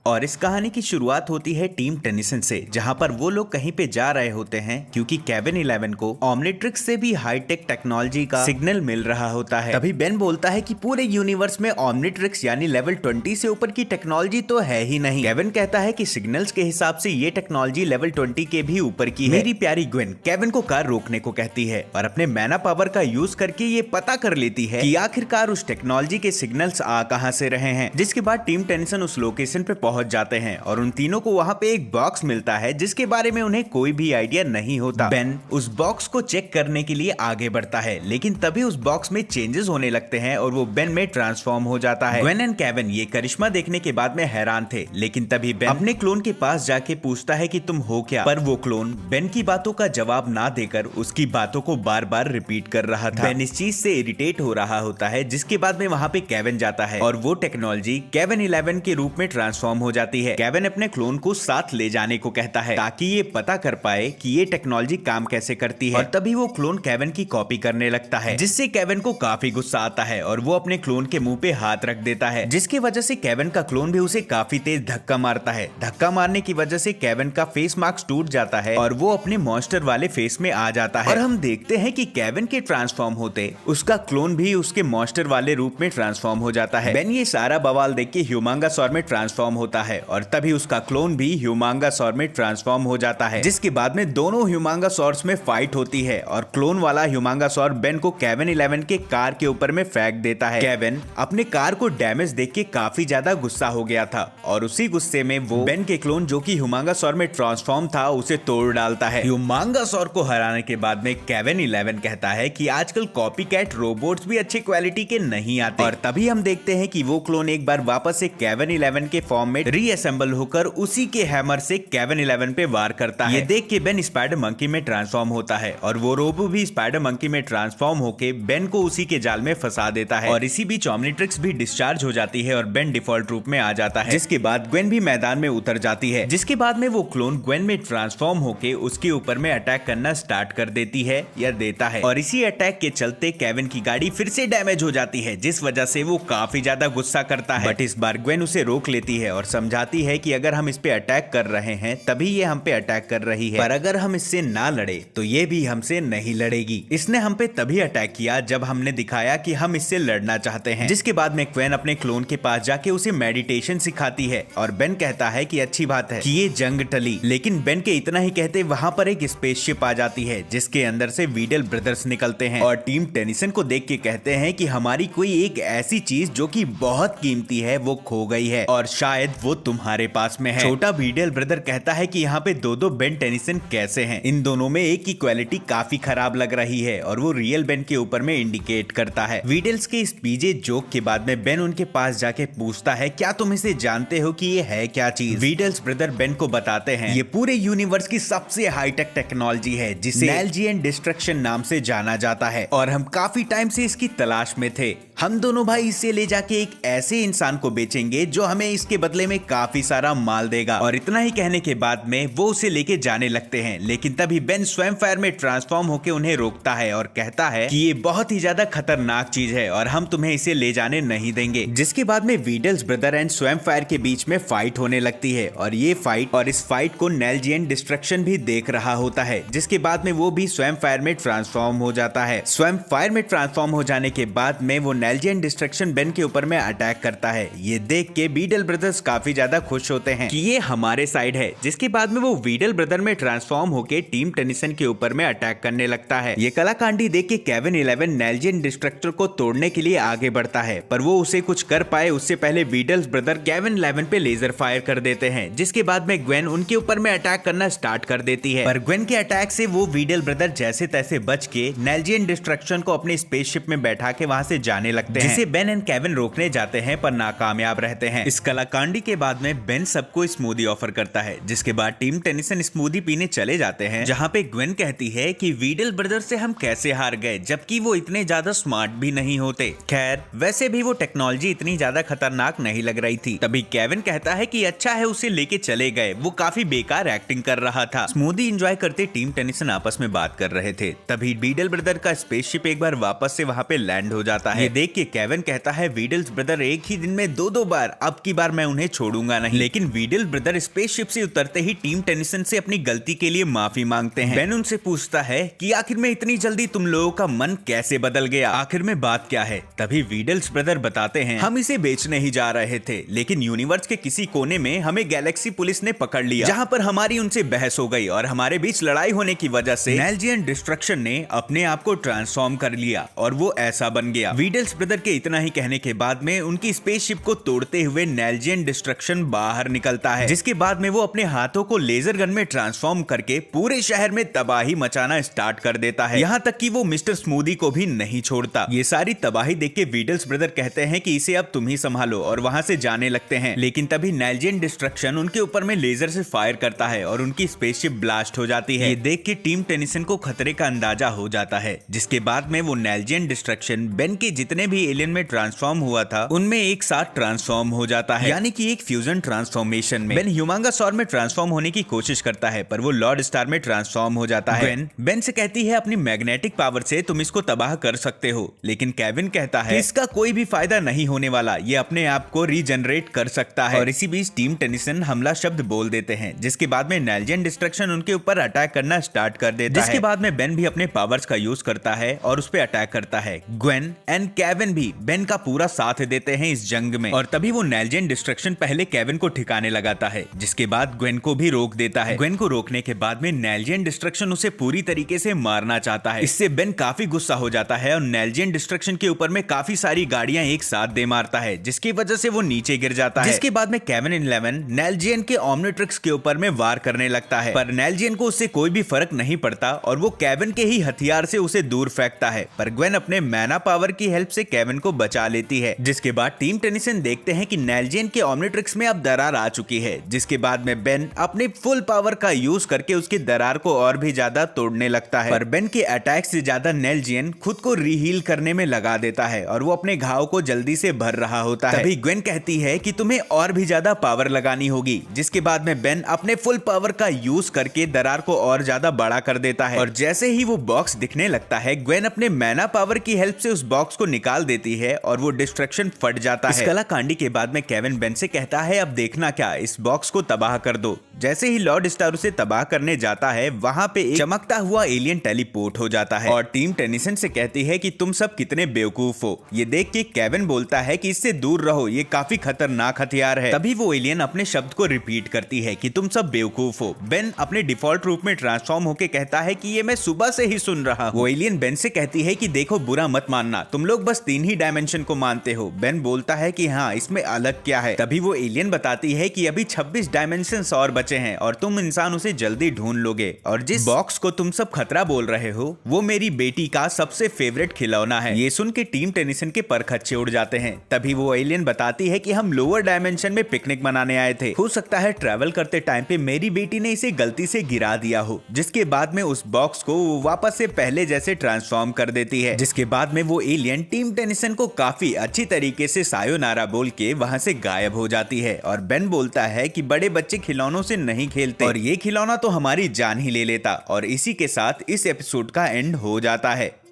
और इस कहानी की शुरुआत होती है टीम टेनिसन से, जहां पर वो लोग कहीं पे जा रहे होते हैं क्योंकि केविन 11 को ओमनिट्रिक्स से भी हाईटेक टेक्नोलॉजी का सिग्नल मिल रहा होता है। तभी बेन बोलता है कि पूरे यूनिवर्स में ओमनिट्रिक्स यानी लेवल 20 से ऊपर की टेक्नोलॉजी तो है ही नहीं। केविन कहता है कि सिग्नल्स के हिसाब से ये टेक्नोलॉजी लेवल 20 के भी ऊपर की है। मेरी प्यारी ग्वेन केविन को कार रोकने को कहती है और अपने मैना पावर का यूज करके ये पता कर लेती है कि आखिरकार उस टेक्नोलॉजी के सिग्नल्स आ कहां से रहे हैं। जिसके बाद टीम टेनिसन उस लोकेशन पे पहुंच जाते हैं और उन तीनों को वहां पे एक बॉक्स मिलता है जिसके बारे में उन्हें कोई भी आइडिया नहीं होता। बेन उस बॉक्स को चेक करने के लिए आगे बढ़ता है, लेकिन तभी उस बॉक्स में चेंजेस होने लगते हैं और वो बेन में ट्रांसफॉर्म हो जाता है। ग्वेन एंड केविन ये करिश्मा देखने के बाद में हैरान थे, लेकिन तभी बेन अपने क्लोन के पास जाके पूछता है कि तुम हो क्या, पर वो क्लोन बेन की बातों का जवाब ना देकर उसकी बातों को बार बार रिपीट कर रहा था। बेन इस चीज से इरिटेट हो रहा होता है, जिसके बाद में वहाँ पे केविन जाता है और वो टेक्नोलॉजी केविन 11 के रूप में ट्रांसफॉर्म हो जाती है। केविन अपने क्लोन को साथ ले जाने को कहता है ताकि ये पता कर पाए कि ये टेक्नोलॉजी काम कैसे करती है, और तभी वो क्लोन केविन की कॉपी करने लगता है, जिससे केविन को काफी गुस्सा आता है और वो अपने क्लोन के मुंह पे हाथ रख देता है, जिसकी वजह से केविन का क्लोन भी उसे काफी तेज धक्का मारता है। धक्का मारने की वजह से केविन का फेस मास्क टूट जाता है और वो अपने मॉन्स्टर वाले फेस में आ जाता है। और हम देखते हैं कि केविन के ट्रांसफॉर्म होते उसका क्लोन भी उसके मॉन्स्टर वाले रूप में ट्रांसफॉर्म हो जाता है। बेन ये सारा बवाल देख के ह्यूमांगासौर में ट्रांसफॉर्म होता है और तभी उसका क्लोन भी ह्यूमांगासौर में ट्रांसफॉर्म हो जाता है, जिसके बाद में दोनों ह्यूमांगासौर्स में फाइट होती है और क्लोन वाला ह्यूमांगासौर बेन को केविन 11 के कार के ऊपर में फेंक देता है। केविन अपने कार को डैमेज देख के काफी ज्यादा गुस्सा हो गया था और उसी गुस्से में वो बेन के क्लोन जो कि ह्यूमांगासौर में ट्रांसफॉर्म था उसे तोड़ डालता है। ह्यूमांगासौर को हराने के बाद में केविन 11 कहता है कि आजकल कॉपीकैट रोबोट्स भी अच्छी क्वालिटी के नहीं आते, और तभी हम देखते हैं कि वो क्लोन एक बार वापस से केविन 11 के फॉर्म में रीअसेंबल होकर उसी के हैमर से केविन 11 पे वार करता है। ये देख के बेन स्पाइडर मंकी में ट्रांसफॉर्म होता है और वो रोबो भी स्पाइडर मंकी में ट्रांसफॉर्म होके बेन को उसी के जाल में फंसा देता है, और इसी बीच ओमनिट्रिक्स भी डिस्चार्ज हो जाती है और बेन डिफॉल्ट रूप में आ जाता है। जिसके बाद ग्वेन भी मैदान में उतर जाती है, जिसके बाद में वो क्लोन ग्वेन में ट्रांसफॉर्म होके उसके ऊपर में अटैक करना स्टार्ट कर देती है या देता है, और इसी अटैक के चलते केविन की गाड़ी फिर से डैमेज हो जाती है, जिस वजह से वो काफी ज्यादा गुस्सा करता है। बट इस बार ग्वेन उसे रोक लेती है और समझाती है कि अगर हम इस पे अटैक कर रहे हैं तभी ये हम पे अटैक कर रही है, पर अगर हम इससे ना लड़े तो ये भी हमसे नहीं लड़ेगी। इसने हम पे तभी अटैक किया जब हमने दिखाया कि हम इससे लड़ना चाहते हैं। जिसके बाद में ग्वेन अपने क्लोन के पास जाके उसे मेडिटेशन सिखाती है और बेन कहता है कि अच्छी बात है कि ये जंग टली, लेकिन बेन के इतना ही कहते वहां पर एक स्पेसशिप आ जाती है जिसके अंदर से वीडल ब्रदर्स निकलते हैं और टीम टेनिसन को देख के कहते हैं कि हमारी कोई एक ऐसी चीज जो कि बहुत कीमती है वो खो गई है और शायद वो तुम्हारे पास में है। छोटा वीडल ब्रदर कहता है कि यहाँ पे दो बेन टेनिसन कैसे हैं, इन दोनों में एक की क्वालिटी काफी खराब लग रही है, और वो रियल बेन के ऊपर में इंडिकेट करता है। वीडल्स के इस बीजे जोक के बाद में बेन उनके पास जाके पूछता है क्या तुम इसे जानते हो कि ये है क्या चीज। वीडल्स ब्रदर बेन को बताते हैं ये पूरे यूनिवर्स की सबसे हाईटेक टेक्नोलॉजी है जिसे नैल्जियन डिस्ट्रक्शन नाम से जाना जाता है, और हम काफी टाइम से इसकी तलाश में थे। हम दोनों भाई इसे ले जाके एक ऐसे इंसान को बेचेंगे जो हमें इसके बदले में काफी सारा माल देगा। और इतना ही कहने के बाद में वो उसे लेके जाने लगते हैं, लेकिन तभी बेन स्वयं फायर में ट्रांसफॉर्म होकर उन्हें रोकता है और कहता है कि ये बहुत ही ज्यादा खतरनाक चीज है और हम तुम्हें इसे ले जाने नहीं देंगे। जिसके बाद में वीडल्स ब्रदर एंड स्वयं फायर के बीच में फाइट होने लगती है, और ये फाइट और इस फाइट को नैल्जियन डिस्ट्रक्शन भी देख रहा होता है। जिसके बाद में वो भी स्वयं फायर में ट्रांसफॉर्म हो जाता है। स्वयं फायर में ट्रांसफॉर्म हो जाने के बाद में वो नैल्जियन डिस्ट्रक्शन बेन के ऊपर में अटैक करता है। ये देख के वीडल ब्रदर्स काफी ज्यादा खुश होते हैं कि ये हमारे साइड है। जिसके बाद में वो वीडल ब्रदर में ट्रांसफॉर्म होके टीम टेनिसन के ऊपर में अटैक करने लगता है। ये कलाकांडी देख के केविन 11 नैल्जियन डिस्ट्रक्टर को तोड़ने के लिए आगे बढ़ता है, पर वो उसे कुछ कर पाए उससे पहले वीडल्स ब्रदर केविन 11 पे लेजर फायर कर देते हैं। जिसके बाद में ग्वेन उनके ऊपर में अटैक करना स्टार्ट कर देती है, पर ग्वेन के अटैक से वो वीडल ब्रदर जैसे तैसे बच के नैल्जियन डिस्ट्रक्शन को अपने स्पेसशिप में बैठा के वहां से जाने लगते हैं, जिसे बेन एंड केविन रोकने जाते हैं पर नाकामयाब रहते हैं। इस कलाकांडी के बाद में बेन सबको स्मूदी ऑफर करता है, जिसके बाद टीम टेनिसन स्मूदी पीने चले जाते हैं, जहां पे ग्वेन कहती है कि वीडल ब्रदर से हम कैसे हार गए जबकि वो इतने ज्यादा स्मार्ट भी नहीं होते। खैर वैसे भी वो टेक्नोलॉजी इतनी ज्यादा खतरनाक नहीं लग रही थी। तभी केविन कहता है कि अच्छा है उसे लेके चले गए, वो काफी बेकार एक्टिंग कर रहा था। स्मूदी एंजॉय करते टीम टेनिसन आपस में बात कर रहे थे। तभी वीडल ब्रदर का स्पेसशिप एक बार वापस से वहां पे लैंड हो जाता है। देख के केविन कहता है वीडल्स ब्रदर एक ही दिन में दो बार, अब की बार मैं उन्हें छोड़ूंगा नहीं। लेकिन वीडल ब्रदर स्पेसशिप से उतरते ही टीम टेनिसन से अपनी गलती के लिए माफी मांगते हैं। बेन उनसे पूछता है कि आखिर में इतनी जल्दी तुम लोगों का मन कैसे बदल गया, आखिर में बात क्या है। तभी वीडल्स ब्रदर बताते हैं हम इसे बेचने ही जा रहे थे, लेकिन यूनिवर्स के किसी कोने में हमें गैलेक्सी पुलिस ने पकड़ लिया, जहां पर हमारी उनसे बहस हो गई और हमारे बीच लड़ाई होने की वजह से नेल्जियन डिस्ट्रक्शन ने अपने आप को ट्रांसफॉर्म कर लिया और वो ऐसा बन गया। वीडल्स ब्रदर के इतना ही कहने के बाद में उनकी स्पेसशिप को तोड़ते हुए नेल्जियन डिस्ट्रक्शन बाहर निकलता है, जिसके बाद में वो अपने हाथों को लेजर गन में ट्रांसफॉर्म करके पूरे शहर में तबाही मचाना स्टार्ट कर देता है, यहाँ तक कि वो मिस्टर स्मूदी को भी नहीं छोड़ता। ये सारी तबाही देख के वीडल्स ब्रदर कहते हैं कि इसे अब तुम ही संभालो और वहां से जाने लगते हैं। लेकिन तभी नेल्जियन डिस्ट्रक्शन उनके ऊपर में लेजर से फायर करता है और उनकी स्पेसशिप ब्लास्ट हो जाती है। ये देख के टीम टेनिसन को खतरे का अंदाजा हो जाता है, जिसके बाद में वो नेल्जियन डिस्ट्रक्शन बेन के जितने भी एलियन में ट्रांसफॉर्म हुआ था उनमें एक साथ ट्रांसफॉर्म हो जाता है, यानी कि एक फ्यूजन ट्रांसफॉर्मेशन में। बेन ह्यूमांगासॉर में ट्रांसफॉर्म होने की कोशिश करता है पर वो लॉर्ड स्टार में ट्रांसफॉर्म हो जाता है। बेन से कहती है अपनी मैग्नेटिक पावर से तुम इसको तबाह कर सकते हो, लेकिन केविन कहता है इसका कोई भी फायदा नहीं होने वाला, ये अपने आप को रीजनरेट कर सकता है। और इसी बीच टीम टेनिसन हमला शब्द बोल देते हैं, जिसके बाद में नेल्जियन डिस्ट्रक्शन उनके ऊपर अटैक करना स्टार्ट कर देता है, जिसके बाद में बेन भी अपने पावर्स का यूज करता है और उस पर अटैक करता है। ग्वेन एंड केविन भी बेन का पूरा साथ देते हैं इस जंग में और तभी वो नेल्जियन डिस्ट्रक्शन पहले केविन को ठिकाने लगाता है, जिसके बाद ग्वेन को भी रोक देता है। ग्वेन को रोकने के बाद में नेल्जियन डिस्ट्रक्शन उसे पूरी तरीके से मारना चाहता है। इससे बेन काफी गुस्सा हो जाता है और नेल्जियन डिस्ट्रक्शन के ऊपर में काफी सारी गाड़ियां एक साथ दे मारता है, जिसकी वजह से वो नीचे गिर जाता है। जिसके बाद में केविन 11 नेल्जियन के ओमनिट्रिक्स के ऊपर में वार करने लगता है, पर नेल्जियन को उससे कोई भी फर्क नहीं पड़ता और वो केविन के ही हथियार से उसे दूर फेंकता है। पर ग्वेन अपने मैना पावर की हेल्प से केविन को बचा लेती है। जिसके बाद टीम टेनिसन देखते हैं कि नेल्जियन के ओमनिट्रिक्स में अब दरार आ चुकी है, जिसके बाद में बेन अपने फुल पावर का यूज करके उसकी दरार को और भी ज्यादा तोड़ने लगता है। पर बेन के अटैक से ज्यादा नेल्जियन खुद को रीहील करने में लगा देता है और वो अपने घाव को जल्दी से भर रहा होता है। तभी ग्वेन कहती है कि तुम्हें और भी ज्यादा पावर लगानी होगी, जिसके बाद में बेन अपने फुल पावर का यूज करके दरार को और ज्यादा बड़ा कर देता है। और जैसे ही वो बॉक्स दिखने लगता है ग्वेन अपने मैना पावर की हेल्प से उस बॉक्स को निकाल देती है और वो डिस्ट्रक्शन फट जाता है। इस कलाकांडी के बाद में केविन बेन से कहता है अब देखना क्या, इस बॉक्स को तबाह कर दो। जैसे ही लॉर्ड स्टार उसे तबाह करने जाता है वहां पे एक चमकता हुआ एलियन टेलीपोर्ट हो जाता है और टीम टेनिसन से कहती है कि तुम सब कितने बेवकूफ हो। ये देख के केविन बोलता है कि इससे दूर रहो, ये काफी खतरनाक हथियार है। तभी वो एलियन अपने शब्द को रिपीट करती है कि तुम सब बेवकूफ हो। बेन अपने डिफॉल्ट रूप में ट्रांसफॉर्म होके कहता है कि ये मैं सुबह से ही सुन रहा हूँ। वो एलियन बेन से कहती है कि देखो बुरा मत मानना, तुम लोग बस 3 ही डायमेंशन को मानते हो। बेन बोलता है कि हाँ इसमें अलग क्या है। तभी वो एलियन बताती है कि अभी 26 डायमेंशन और बचे हैं और तुम इंसान उसे जल्दी ढूंढ लोगे, और जिस बॉक्स को तुम सब खतरा बोल रहे हो वो मेरी बेटी का सबसे फेवरेट खिलौना है। ये सुन के टीम टेनिसन के पर खच्चे उड़ जाते हैं। तभी वो एलियन बताती है कि हम लोअर डायमेंशन में पिकनिक मनाने आए थे, हो सकता है ट्रैवल करते टाइम पे मेरी बेटी ने इसे गलती से गिरा दिया हो। जिसके बाद में उस बॉक्स को वो वापस से पहले जैसे ट्रांसफॉर्म कर देती है। जिसके बाद में वो एलियन टीम टेनिसन को काफी अच्छी तरीके से सायोनारा बोल के वहां से गायब हो जाती है और बेन बोलता है कि बड़े बच्चे खिलौनों से नहीं खेलते और ये खिलौना तो हमारी जान ही ले लेता। और इसी के साथ इस एपिसोड का एंड हो जाता है।